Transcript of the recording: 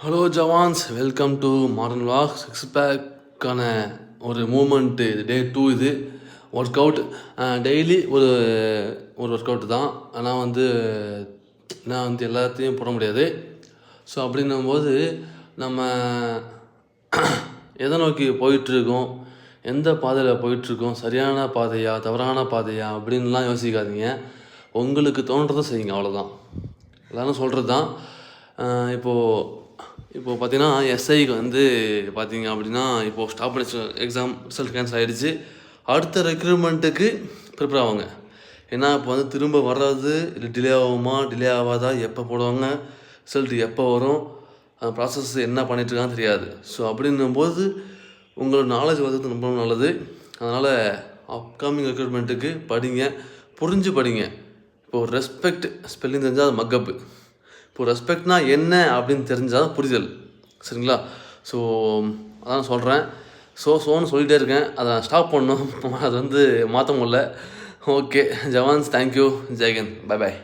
Hello jawans, welcome to modern walk. Six பேக்கான ஒரு moment இது டே 2. இது ஒர்க் அவுட் டெய்லி ஒரு ஒர்க் அவுட் தான். ஆனால் நான் எல்லாத்தையும் போட முடியாது. ஸோ அப்படின்னும்போது நம்ம எதை நோக்கி போயிட்டுருக்கோம், எந்த பாதையில் போயிட்டுருக்கோம், சரியான பாதையா தவறான பாதையா அப்படின்லாம் யோசிக்காதீங்க. உங்களுக்கு தோன்றதை செய்யுங்க, அவ்வளோதான். எல்லோரும் சொல்கிறது தான். இப்போது பார்த்தீங்கன்னா எஸ்ஐக்கு பார்த்தீங்க அப்படின்னா இப்போது ஸ்டாப் பண்ணி எக்ஸாம் ரிசல்ட் கேன்சல் ஆகிடுச்சு. அடுத்த ரெக்ரூட்மெண்ட்டுக்கு ப்ரிப்பேர் ஆவாங்க. ஏன்னா இப்போ திரும்ப வர்றது இல்லை டிலே ஆகுமா, டிலே ஆகாதா, எப்போ போடுவாங்க, ரிசல்ட் எப்போ வரும், அந்த ப்ராசஸ் என்ன பண்ணிகிட்ருக்கான்னு தெரியாது. ஸோ அப்படின்னும்போது உங்களோட நாலேஜ் வர்றது ரொம்ப நல்லது. அதனால் அப்கமிங் ரெக்ரூட்மெண்ட்டுக்கு படிங்க, புரிஞ்சு படிங்க. இப்போது ரெஸ்பெக்ட் ஸ்பெல்லிங் தெரிஞ்சால் அது மக்கப்பு. இப்போ ரெஸ்பெக்ட்னா என்ன அப்படின்னு தெரிஞ்சால் புரிதல். சரிங்களா? ஸோ அதான் சொல்கிறேன். ஸோன்னு சொல்லிகிட்டே இருக்கேன். அதை நான் ஸ்டாப் பண்ணணும். அது மாற்ற முடியல. ஓகே ஜவான்ஸ், தேங்க்யூ, ஜெய்ஹிந்த், பை பாய்.